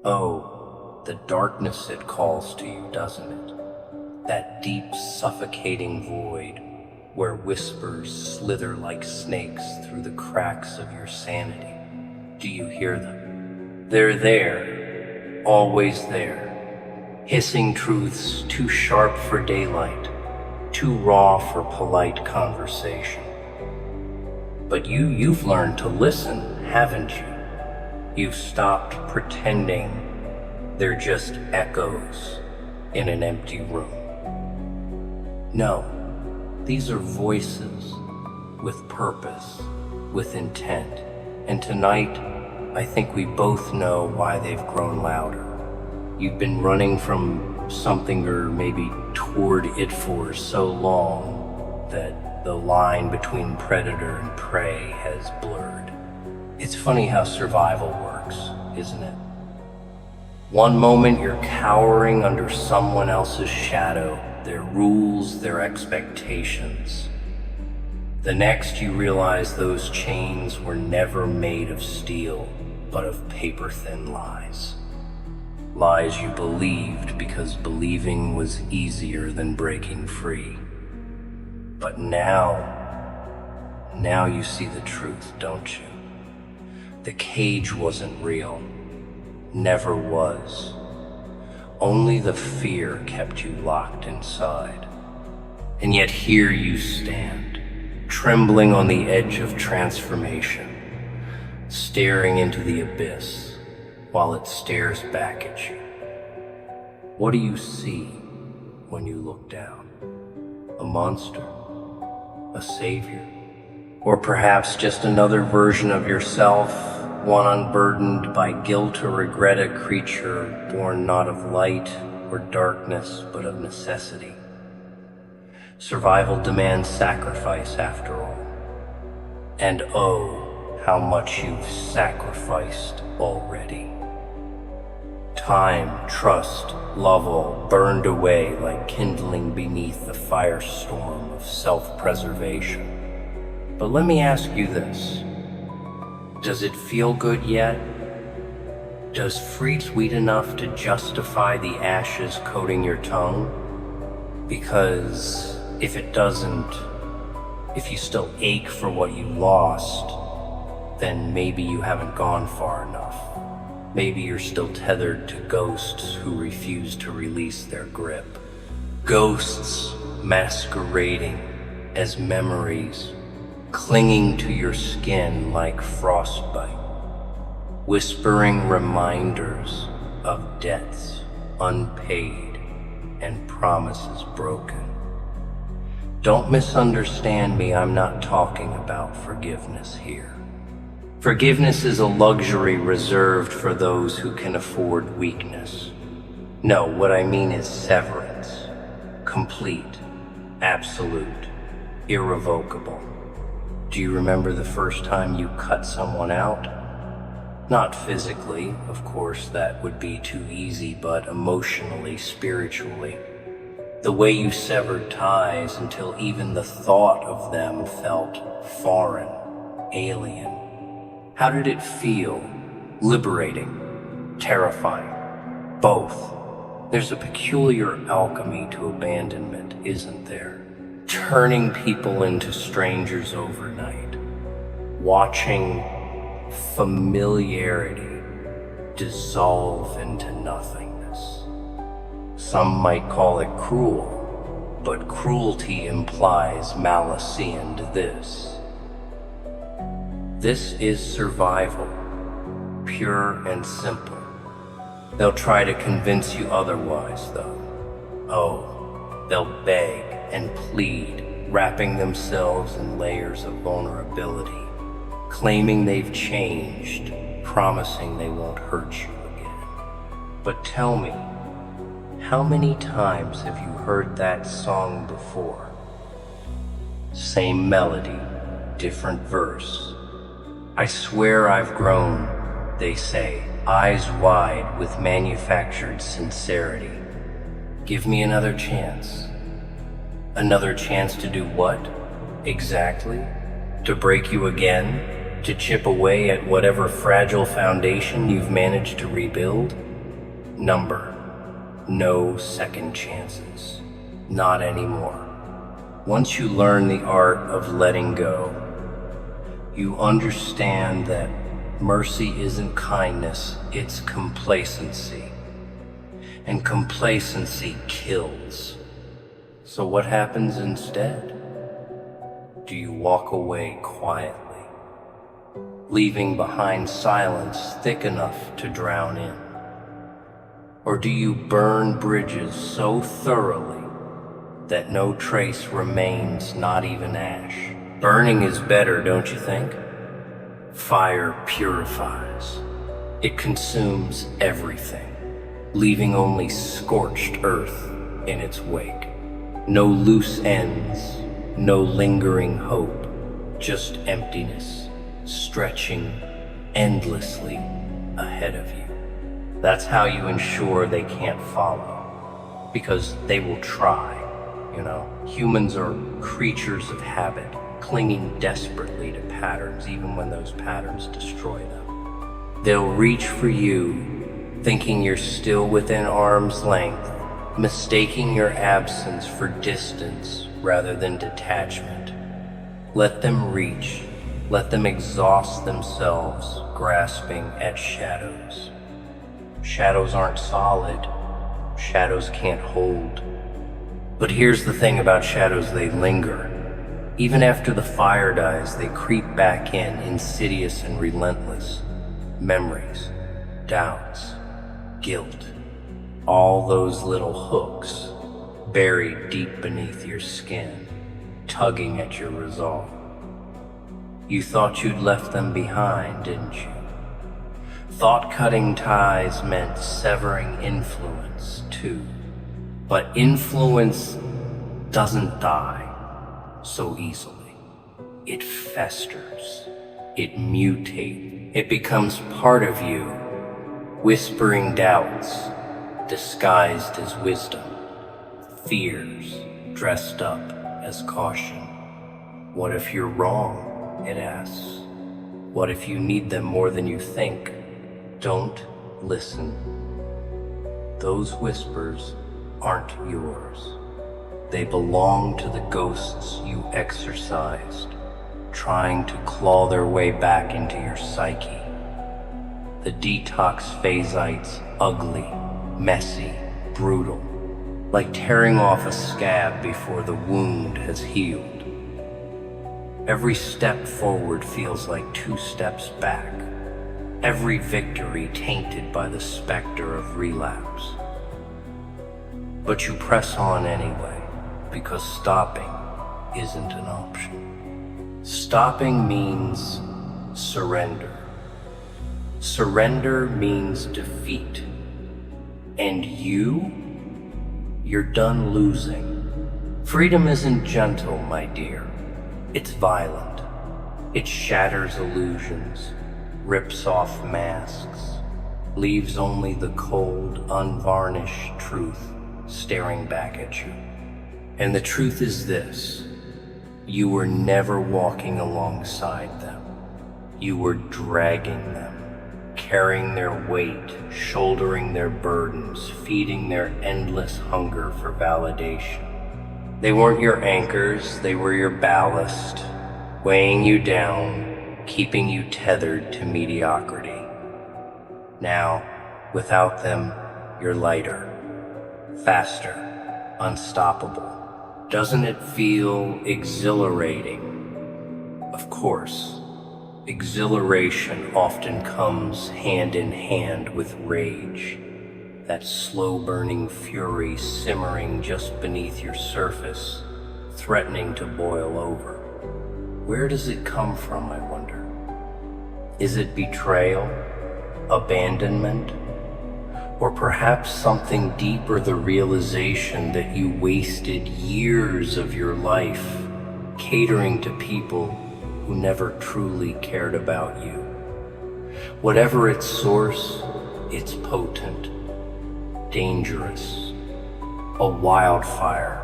Oh, the darkness it calls to you, doesn't it? That deep, suffocating void where whispers slither like snakes through the cracks of your sanity. Do you hear them? They're there, always there, hissing truths too sharp for daylight, too raw for polite conversation. But you've learned to listen, haven't you? You've stopped pretending they're just echoes in an empty room. No, these are voices with purpose, with intent. And tonight, I think we both know why they've grown louder. You've been running from something or maybe toward it for so long that the line between predator and prey has blurred. It's funny how survival works, isn't it? One moment you're cowering under someone else's shadow, their rules, their expectations. The next you realize those chains were never made of steel, but of paper-thin lies. Lies you believed because believing was easier than breaking free. But now you see the truth, don't you? The cage wasn't real, never was. Only the fear kept you locked inside. And yet here you stand, trembling on the edge of transformation, staring into the abyss while it stares back at you. What do you see when you look down? A monster? A savior? Or perhaps just another version of yourself, one unburdened by guilt or regret, a creature born not of light or darkness, but of necessity. Survival demands sacrifice, after all. And oh, how much you've sacrificed already. Time, trust, love all burned away like kindling beneath the firestorm of self-preservation. But let me ask you this. Does it feel good yet? Does free sweet enough to justify the ashes coating your tongue? Because if it doesn't, if you still ache for what you lost, then maybe you haven't gone far enough. Maybe you're still tethered to ghosts who refuse to release their grip. Ghosts masquerading as memories, clinging to your skin like frostbite, whispering reminders of debts unpaid and promises broken. Don't misunderstand me, I'm not talking about forgiveness here. Forgiveness is a luxury reserved for those who can afford weakness. No, what I mean is severance. Complete, absolute, irrevocable. Do you remember the first time you cut someone out? Not physically, of course, that would be too easy, but emotionally, spiritually. The way you severed ties until even the thought of them felt foreign, alien. How did it feel? Liberating, terrifying, both. There's a peculiar alchemy to abandonment, isn't there? Turning people into strangers overnight, watching familiarity dissolve into nothingness. Some might call it cruel, but cruelty implies malice, and this is survival, pure and simple. They'll try to convince you otherwise, though. Oh, they'll beg and plead, wrapping themselves in layers of vulnerability, claiming they've changed, promising they won't hurt you again. But tell me, how many times have you heard that song before? Same melody, different verse. I swear I've grown, they say, eyes wide with manufactured sincerity. Give me another chance. Another chance to do what? Exactly? To break you again? To chip away at whatever fragile foundation you've managed to rebuild? number. No second chances. Not anymore. Once you learn the art of letting go, you understand that mercy isn't kindness, it's complacency. And complacency kills. So what happens instead? Do you walk away quietly, leaving behind silence thick enough to drown in? Or do you burn bridges so thoroughly that no trace remains, not even ash? Burning is better, don't you think? Fire purifies. It consumes everything, leaving only scorched earth in its wake. No loose ends, no lingering hope, just emptiness, stretching endlessly ahead of you. That's how you ensure they can't follow, because they will try, Humans are creatures of habit, clinging desperately to patterns even when those patterns destroy them. They'll reach for you, thinking you're still within arm's length, mistaking your absence for distance rather than detachment. Let them reach, let them exhaust themselves, grasping at shadows. Shadows aren't solid, shadows can't hold. But here's the thing about shadows, they linger. Even after the fire dies, they creep back in, insidious and relentless. Memories, doubts, guilt, all those little hooks buried deep beneath your skin, tugging at your resolve. You thought you'd left them behind, didn't you? Thought cutting ties meant severing influence, too. But influence doesn't die so easily. It festers. It mutates. It becomes part of you, whispering doubts disguised as wisdom, fears dressed up as caution. What if you're wrong? It asks. What if you need them more than you think? Don't listen. Those whispers aren't yours. They belong to the ghosts you exorcised, trying to claw their way back into your psyche. The detox phasites, ugly, messy, brutal, like tearing off a scab before the wound has healed. Every step forward feels like 2 steps back. Every victory tainted by the specter of relapse. But you press on anyway, because stopping isn't an option. Stopping means surrender. Surrender means defeat. And you're done losing. Freedom isn't gentle, my dear. It's violent. It shatters illusions, rips off masks, leaves only the cold, unvarnished truth staring back at you. And the truth is this: you were never walking alongside them. You were dragging them, carrying their weight, shouldering their burdens, feeding their endless hunger for validation. They weren't your anchors, they were your ballast, weighing you down, keeping you tethered to mediocrity. Now, without them, you're lighter, faster, unstoppable. Doesn't it feel exhilarating? Of course. Exhilaration often comes hand in hand with rage, that slow-burning fury simmering just beneath your surface, threatening to boil over. Where does it come from, I wonder? Is it betrayal, abandonment, or perhaps something deeper, the realization that you wasted years of your life catering to people who never truly cared about you? Whatever its source, it's potent, dangerous, a wildfire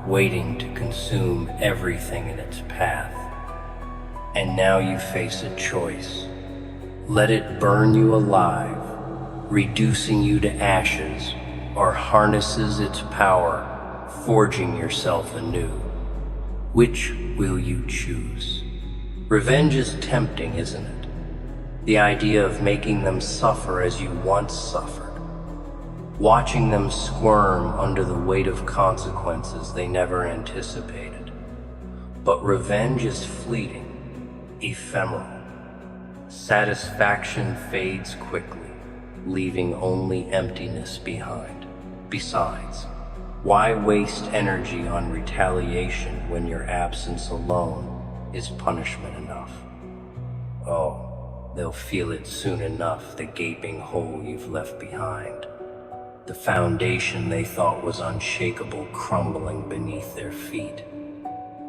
waiting to consume everything in its path. And now you face a choice. Let it burn you alive, reducing you to ashes, or harnesses its power, forging yourself anew. Which will you choose? Revenge is tempting, isn't it? The idea of making them suffer as you once suffered, watching them squirm under the weight of consequences they never anticipated. But revenge is fleeting, ephemeral. Satisfaction fades quickly, leaving only emptiness behind. Besides, why waste energy on retaliation when your absence alone is punishment enough? Oh, they'll feel it soon enough, the gaping hole you've left behind. The foundation they thought was unshakable crumbling beneath their feet.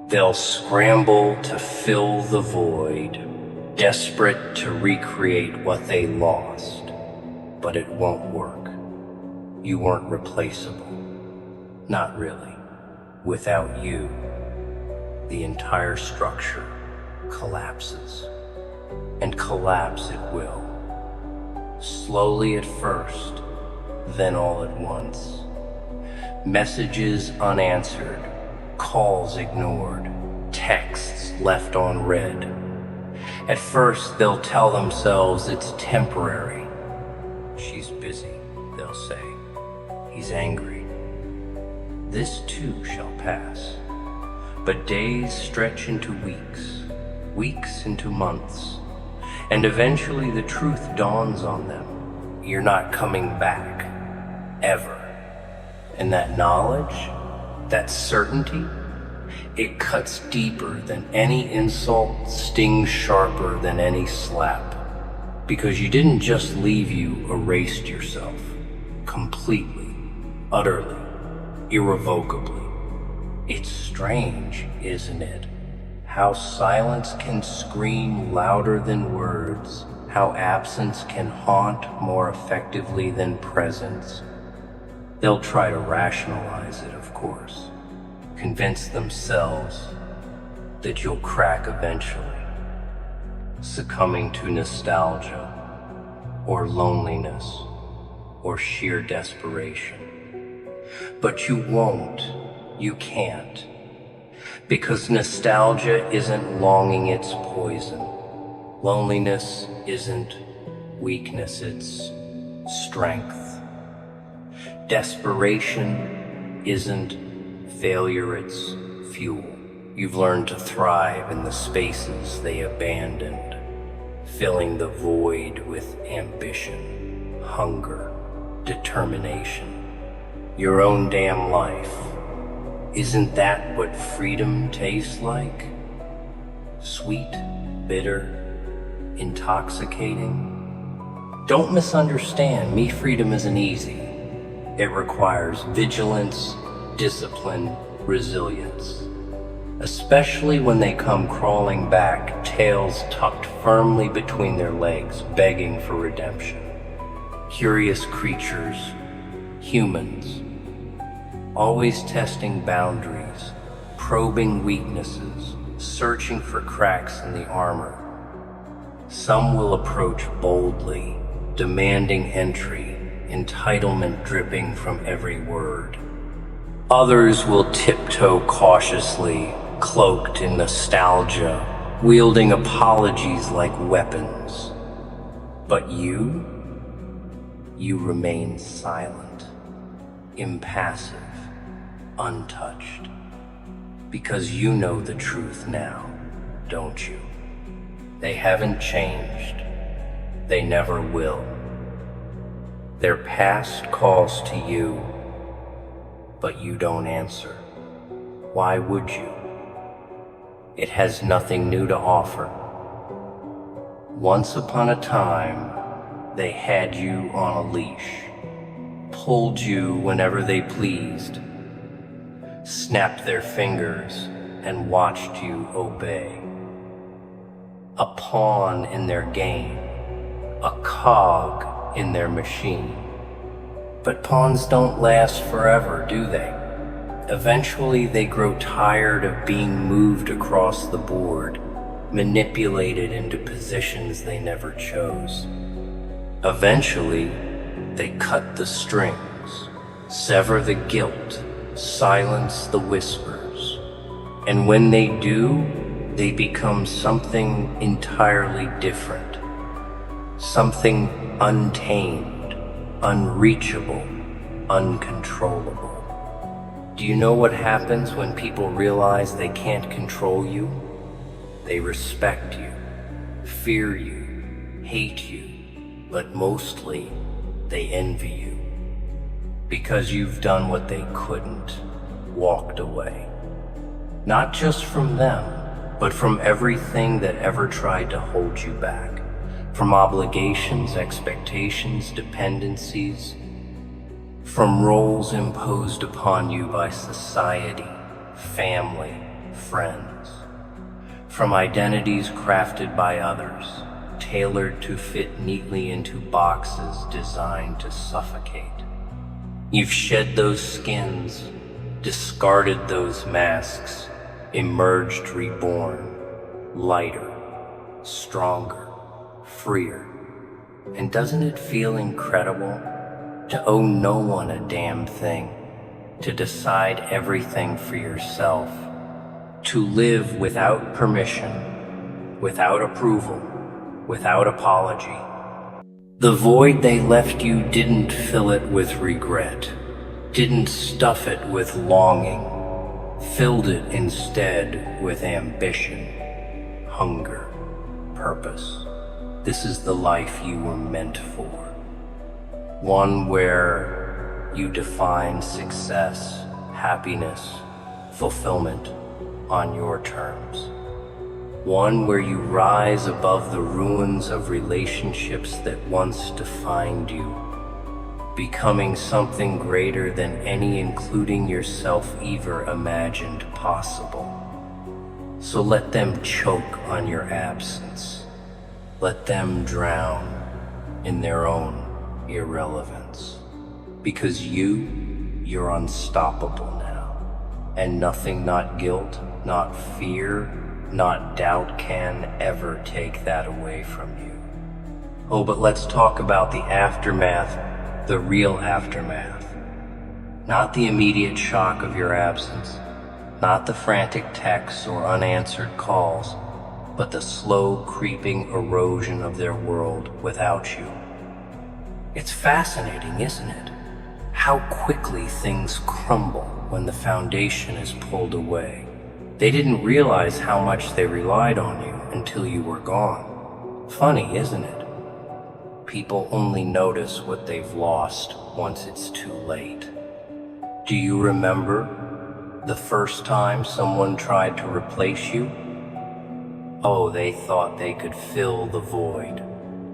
They'll scramble to fill the void, desperate to recreate what they lost. But it won't work. You weren't replaceable. Not really. Without you, the entire structure collapses. And collapse it will. Slowly at first, then all at once. Messages unanswered, calls ignored, texts left on read. At first, they'll tell themselves it's temporary. She's busy, they'll say. He's angry. This too shall pass. But days stretch into weeks, weeks into months, and eventually the truth dawns on them. You're not coming back, ever. And that knowledge, that certainty, it cuts deeper than any insult, stings sharper than any slap. Because you didn't just leave, you erased yourself. Completely, utterly, irrevocably. It's strange, isn't it? How silence can scream louder than words. How absence can haunt more effectively than presence. They'll try to rationalize it, of course. Convince themselves that you'll crack eventually, succumbing to nostalgia, or loneliness, or sheer desperation. But you won't, you can't, because nostalgia isn't longing, it's poison. Loneliness isn't weakness, it's strength. Desperation isn't failure, it's fuel. You've learned to thrive in the spaces they abandoned, filling the void with ambition, hunger, determination. Your own damn life. Isn't that what freedom tastes like? Sweet, bitter, intoxicating? Don't misunderstand, me freedom isn't easy. It requires vigilance, discipline, resilience. Especially when they come crawling back, tails tucked firmly between their legs, begging for redemption. Curious creatures, humans, always testing boundaries, probing weaknesses, searching for cracks in the armor. Some will approach boldly, demanding entry, entitlement dripping from every word. Others will tiptoe cautiously, cloaked in nostalgia, wielding apologies like weapons. But you remain silent, impassive, untouched. Because you know the truth now, don't you? They haven't changed. They never will. Their past calls to you, but you don't answer. Why would you? It has nothing new to offer. Once upon a time, they had you on a leash, pulled you whenever they pleased, snapped their fingers and watched you obey. A pawn in their game, a cog in their machine. But pawns don't last forever, do they? Eventually they grow tired of being moved across the board, manipulated into positions they never chose. Eventually, they cut the strings, sever the guilt, silence the whispers. And when they do, they become something entirely different. Something untamed, unreachable, uncontrollable. Do you know what happens when people realize they can't control you? They respect you, fear you, hate you, but mostly they envy you. Because you've done what they couldn't, walked away. Not just from them, but from everything that ever tried to hold you back. From obligations, expectations, dependencies, from roles imposed upon you by society, family, friends, from identities crafted by others, tailored to fit neatly into boxes designed to suffocate. You've shed those skins, discarded those masks, emerged reborn, lighter, stronger, freer. And doesn't it feel incredible to owe no one a damn thing, to decide everything for yourself, to live without permission, without approval, without apology? The void they left you didn't fill it with regret, didn't stuff it with longing, filled it instead with ambition, hunger, purpose. This is the life you were meant for. One where you define success, happiness, fulfillment on your terms. One where you rise above the ruins of relationships that once defined you, becoming something greater than any, including yourself, ever imagined possible. So let them choke on your absence. Let them drown in their own irrelevance. Because you're unstoppable now. And nothing, not guilt, not fear, not doubt can ever take that away from you. Oh, but let's talk about the aftermath, the real aftermath. Not the immediate shock of your absence, not the frantic texts or unanswered calls, but the slow creeping erosion of their world without you. It's fascinating, isn't it? How quickly things crumble when the foundation is pulled away. They didn't realize how much they relied on you until you were gone. Funny, isn't it? People only notice what they've lost once it's too late. Do you remember the first time someone tried to replace you? Oh, they thought they could fill the void,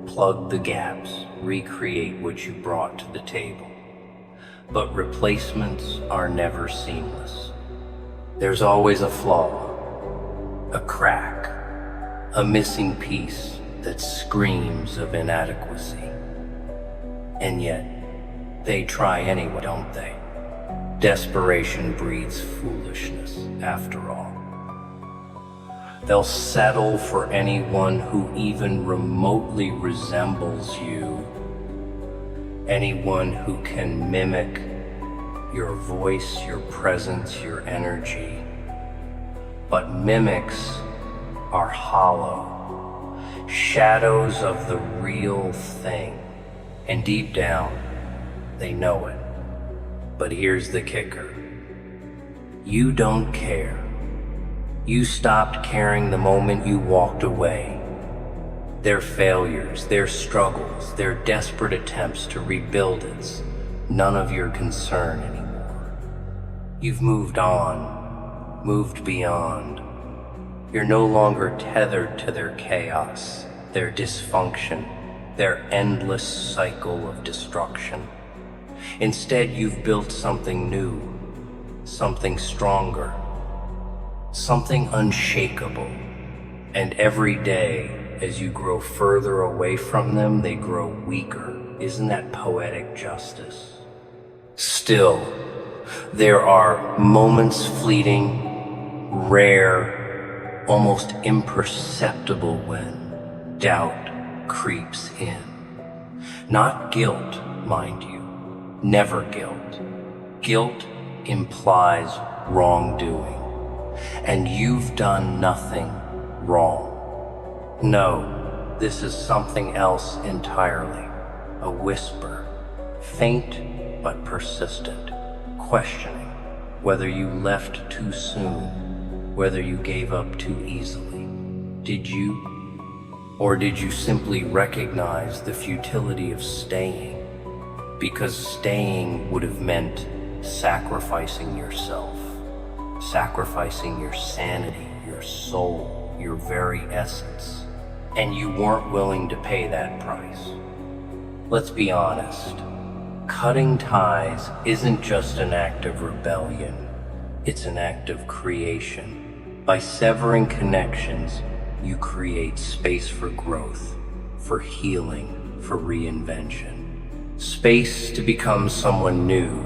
plug the gaps, recreate what you brought to the table. But replacements are never seamless. There's always a flaw, a crack, a missing piece that screams of inadequacy. And yet, they try anyway, don't they? Desperation breeds foolishness, after all. They'll settle for anyone who even remotely resembles you, anyone who can mimic your voice, your presence, your energy. But mimics are hollow, shadows of the real thing. And deep down, they know it. But here's the kicker. You don't care. You stopped caring the moment you walked away. Their failures, their struggles, their desperate attempts to rebuild it's none of your concern anymore. You've moved on, moved beyond. You're no longer tethered to their chaos, their dysfunction, their endless cycle of destruction. Instead, you've built something new, something stronger, something unshakable. And every day, as you grow further away from them, they grow weaker. Isn't that poetic justice? Still, there are moments fleeting, rare, almost imperceptible when doubt creeps in. Not guilt, mind you. Never guilt. Guilt implies wrongdoing, and you've done nothing wrong. No, this is something else entirely. A whisper, faint but persistent, questioning whether you left too soon, whether you gave up too easily. Did you? Or did you simply recognize the futility of staying? Because staying would have meant sacrificing yourself, sacrificing your sanity, your soul, your very essence, and you weren't willing to pay that price. Let's be honest, cutting ties isn't just an act of rebellion, it's an act of creation. By severing connections, you create space for growth, for healing, for reinvention. Space to become someone new,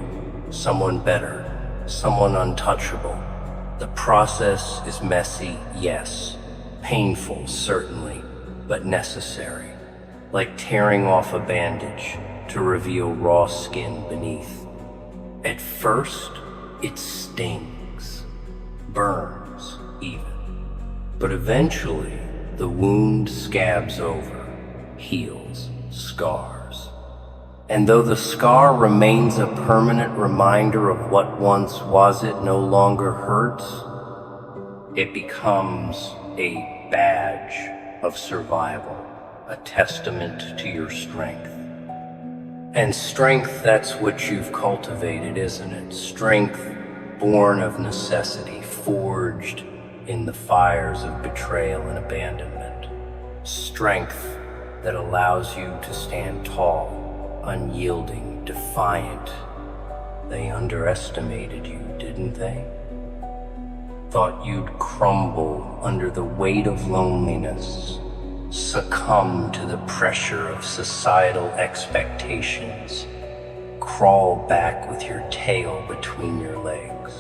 someone better, someone untouchable. The process is messy, yes. Painful, certainly, but necessary. Like tearing off a bandage to reveal raw skin beneath. At first, it stings, burns even. But eventually, the wound scabs over, heals, scars. And though the scar remains a permanent reminder of what once was, it no longer hurts, it becomes a badge of survival, a testament to your strength. And strength, that's what you've cultivated, isn't it? Strength born of necessity, forged in the fires of betrayal and abandonment. Strength that allows you to stand tall, unyielding, defiant. They underestimated you, didn't they? Thought you'd crumble under the weight of loneliness, succumb to the pressure of societal expectations, crawl back with your tail between your legs.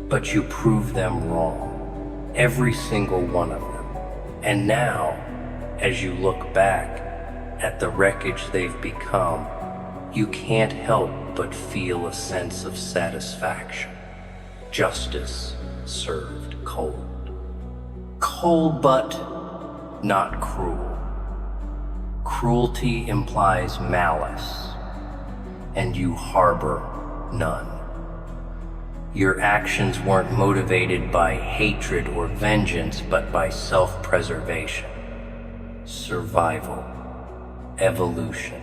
But you proved them wrong, every single one of them. And now, as you look back at the wreckage they've become, you can't help but feel a sense of satisfaction. Justice served cold. Cold, but not cruel. Cruelty implies malice, and you harbor none. Your actions weren't motivated by hatred or vengeance, but by self-preservation, survival, evolution.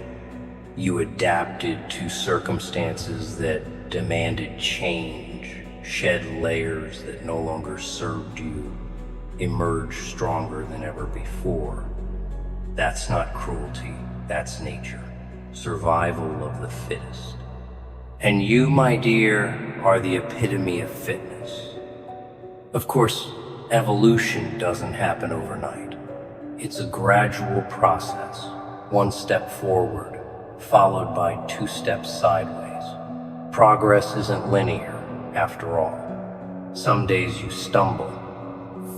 You adapted to circumstances that demanded change, shed layers that no longer served you, emerged stronger than ever before. That's not cruelty, that's nature, survival of the fittest. And you, my dear, are the epitome of fitness. Of course, evolution doesn't happen overnight. It's a gradual process, one step forward, followed by 2 steps sideways. Progress isn't linear, after all. Some days you stumble,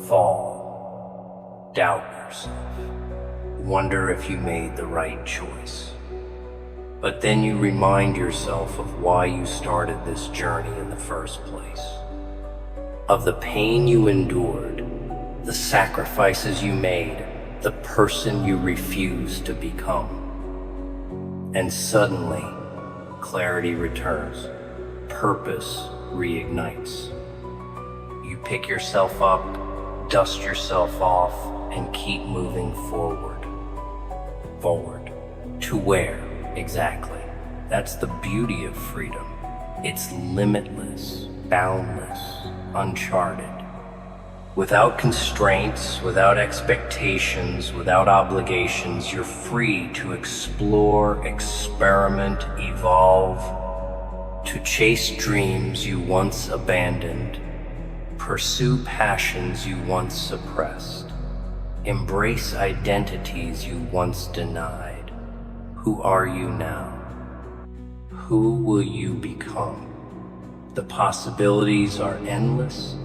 fall, doubt yourself, wonder if you made the right choice. But then you remind yourself of why you started this journey in the first place, of the pain you endured, the sacrifices you made, the person you refused to become. And suddenly, clarity returns, purpose reignites. You pick yourself up, dust yourself off, and keep moving forward. Forward. To where? Exactly. That's the beauty of freedom. It's limitless, boundless, uncharted. Without constraints, without expectations, without obligations, you're free to explore, experiment, evolve, to chase dreams you once abandoned, pursue passions you once suppressed, embrace identities you once denied. Who are you now? Who will you become? The possibilities are endless,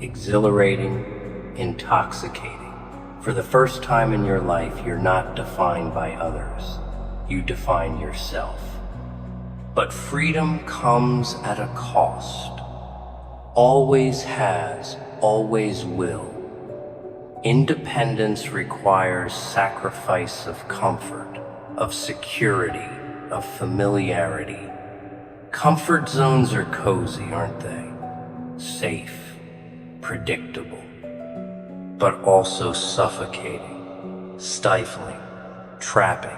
exhilarating, intoxicating. For the first time in your life, you're not defined by others. you define yourself. But freedom comes at a cost. Always has, always will. Independence requires sacrifice of comfort, of security, of familiarity. Comfort zones are cozy, aren't they? Safe, predictable, but also suffocating, stifling, trapping.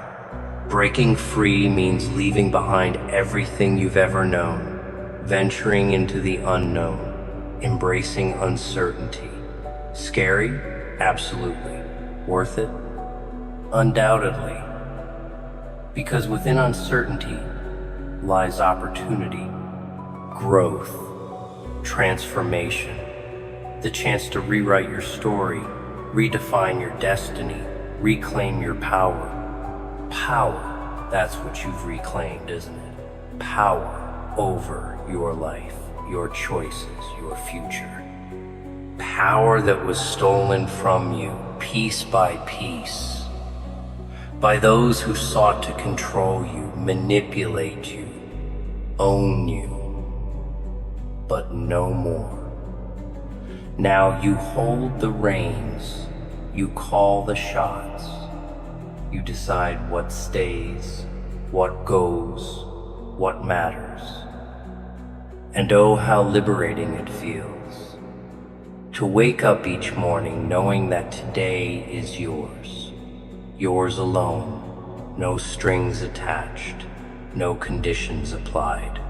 Breaking free means leaving behind everything you've ever known, venturing into the unknown, embracing uncertainty. Scary? Absolutely. Worth it? Undoubtedly. Because within uncertainty lies opportunity, growth, transformation, the chance to rewrite your story, redefine your destiny, reclaim your power. Power, that's what you've reclaimed, isn't it? Power over your life, your choices, your future. Power that was stolen from you, piece by piece, by those who sought to control you, manipulate you, own you, but no more. Now you hold the reins, you call the shots, you decide what stays, what goes, what matters. And oh, how liberating it feels to wake up each morning knowing that today is yours, yours alone, no strings attached, no conditions applied,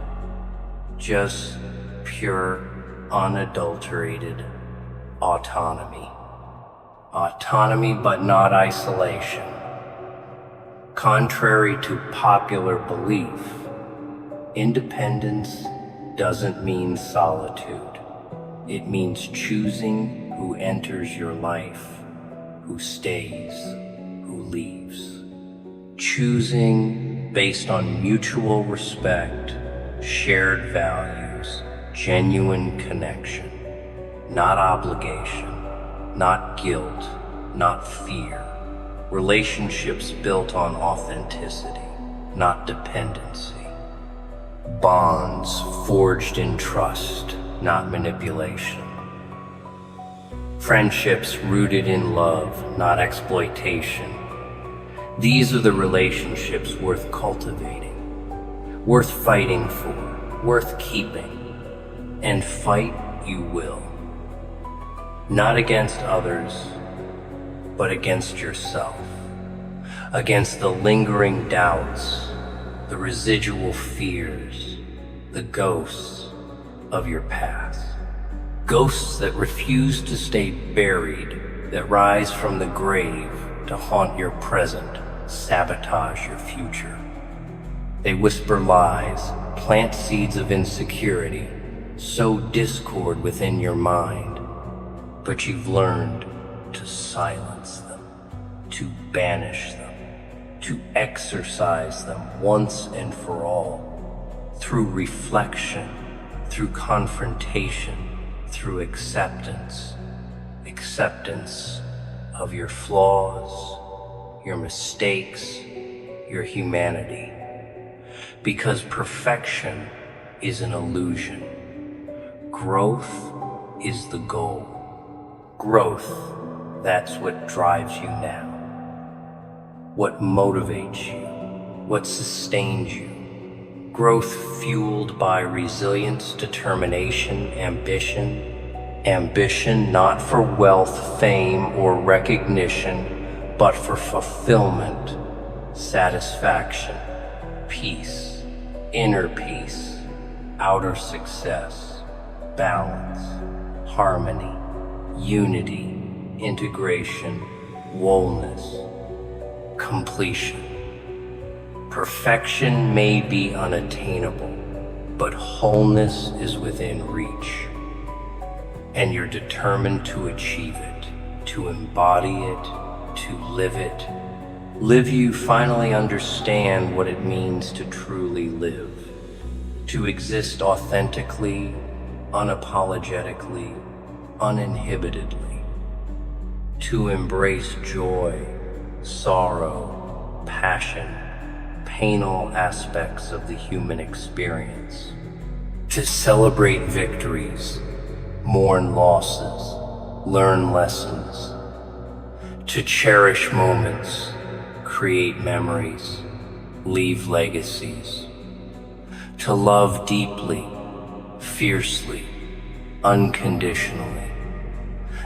just pure, unadulterated autonomy. Autonomy, but not isolation. Contrary to popular belief, independence doesn't mean solitude. It means choosing who enters your life, who stays, who leaves. Choosing based on mutual respect, shared values, genuine connection, not obligation, not guilt, not fear. Relationships built on authenticity, not dependency. Bonds forged in trust, not manipulation. Friendships rooted in love, not exploitation. These are the relationships worth cultivating, worth fighting for, worth keeping. And fight you will. Not against others, but against yourself. Against the lingering doubts, the residual fears, the ghosts of your past. Ghosts that refuse to stay buried, that rise from the grave to haunt your present, sabotage your future. They whisper lies, plant seeds of insecurity, sow discord within your mind. But you've learned to silence them, to banish them, to exorcise them once and for all, through reflection, through confrontation, through acceptance. Acceptance of your flaws, your mistakes, your humanity. Because perfection is an illusion. Growth is the goal. Growth, that's what drives you now. What motivates you, what sustains you. Growth fueled by resilience, determination, ambition. Ambition not for wealth, fame, or recognition, but for fulfillment, satisfaction, peace, inner peace, outer success, balance, harmony, unity, integration, wholeness, completion. Perfection may be unattainable, but wholeness is within reach. And you're determined to achieve it, to embody it, to live it. Live you finally understand what it means to truly live, to exist authentically, unapologetically, uninhibitedly, to embrace joy, sorrow, passion, painful aspects of the human experience, to celebrate victories, mourn losses, learn lessons, to cherish moments, create memories, leave legacies, to love deeply, fiercely, unconditionally,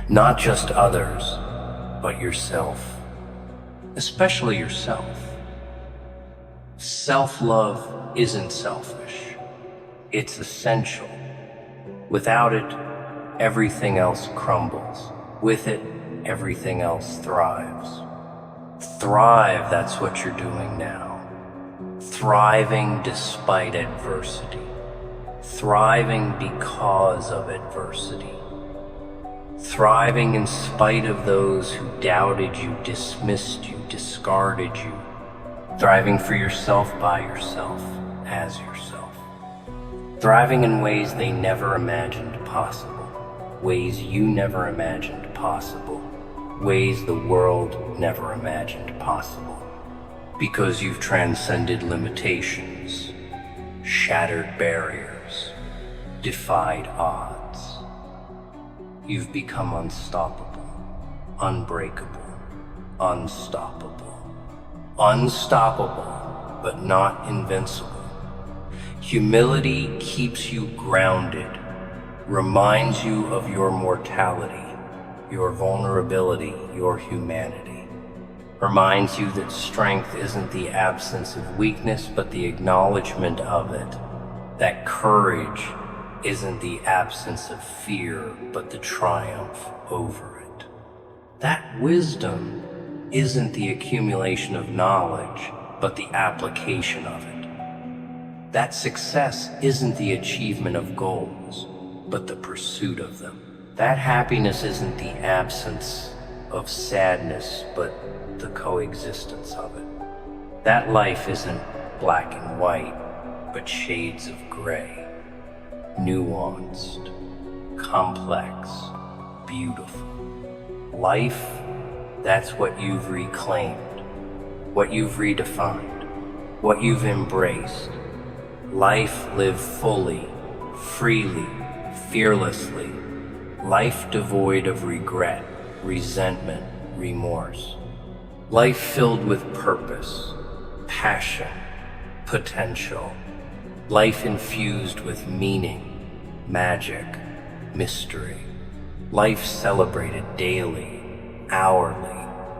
not just others, but yourself, especially yourself. Self-love isn't selfish, it's essential. Without it, everything else crumbles. With it, everything else thrives. Thrive, that's what you're doing now. Thriving despite adversity. Thriving because of adversity. Thriving in spite of those who doubted you, dismissed you, discarded you. Thriving for yourself, by yourself, as yourself. Thriving in ways they never imagined possible. Ways you never imagined possible. Ways the world never imagined possible. Because you've transcended limitations, shattered barriers, defied odds. You've become unstoppable, unbreakable, unstoppable. Unstoppable, but not invincible. Humility keeps you grounded, reminds you of your mortality, your vulnerability, your humanity. Reminds you that strength isn't the absence of weakness, but the acknowledgement of it. That courage isn't the absence of fear, but the triumph over it. That wisdom isn't the accumulation of knowledge, but the application of it. That success isn't the achievement of goals, but the pursuit of them. That happiness isn't the absence of sadness, but the coexistence of it. That life isn't black and white, but shades of gray, nuanced, complex, beautiful. Life, that's what you've reclaimed, what you've redefined, what you've embraced. Life lived fully, freely, fearlessly. Life devoid of regret, resentment, remorse. Life filled with purpose, passion, potential. Life infused with meaning, magic, mystery. Life celebrated daily, hourly,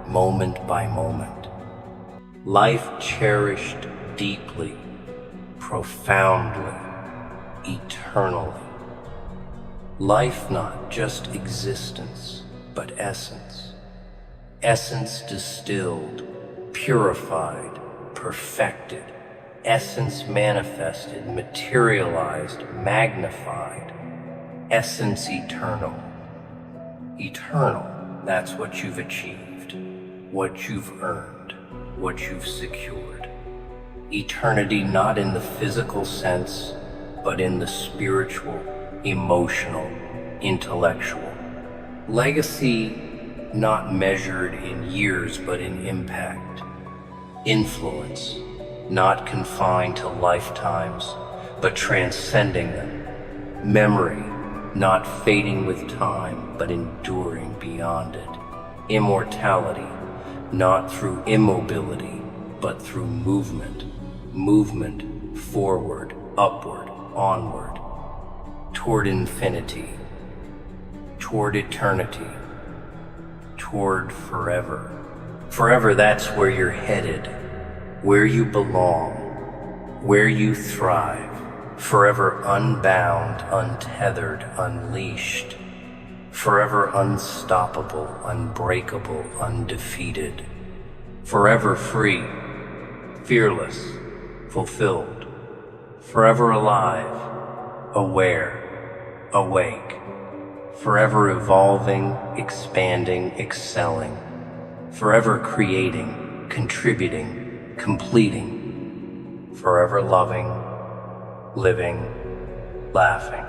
moment by moment. Life cherished deeply, profoundly, eternally. Life not just existence, but essence. Essence distilled, purified, perfected. Essence manifested, materialized, magnified. Essence eternal. Eternal, that's what you've achieved, what you've earned, what you've secured. Eternity not in the physical sense, but in the spiritual, emotional, intellectual. Legacy not measured in years, but in impact. Influence, not confined to lifetimes, but transcending them. Memory, not fading with time, but enduring beyond it. Immortality, not through immobility, but through movement. Movement forward, upward, onward, toward infinity, toward eternity, toward forever. Forever, that's where you're headed, where you belong, where you thrive. Forever unbound, untethered, unleashed. Forever unstoppable, unbreakable, undefeated. Forever free, fearless, fulfilled. Forever alive, aware, awake. Forever evolving, expanding, excelling. Forever creating, contributing, completing. Forever loving, living, laughing.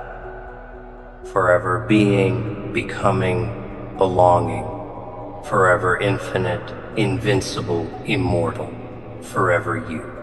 Forever being, becoming, belonging. Forever infinite, invincible, immortal. Forever you.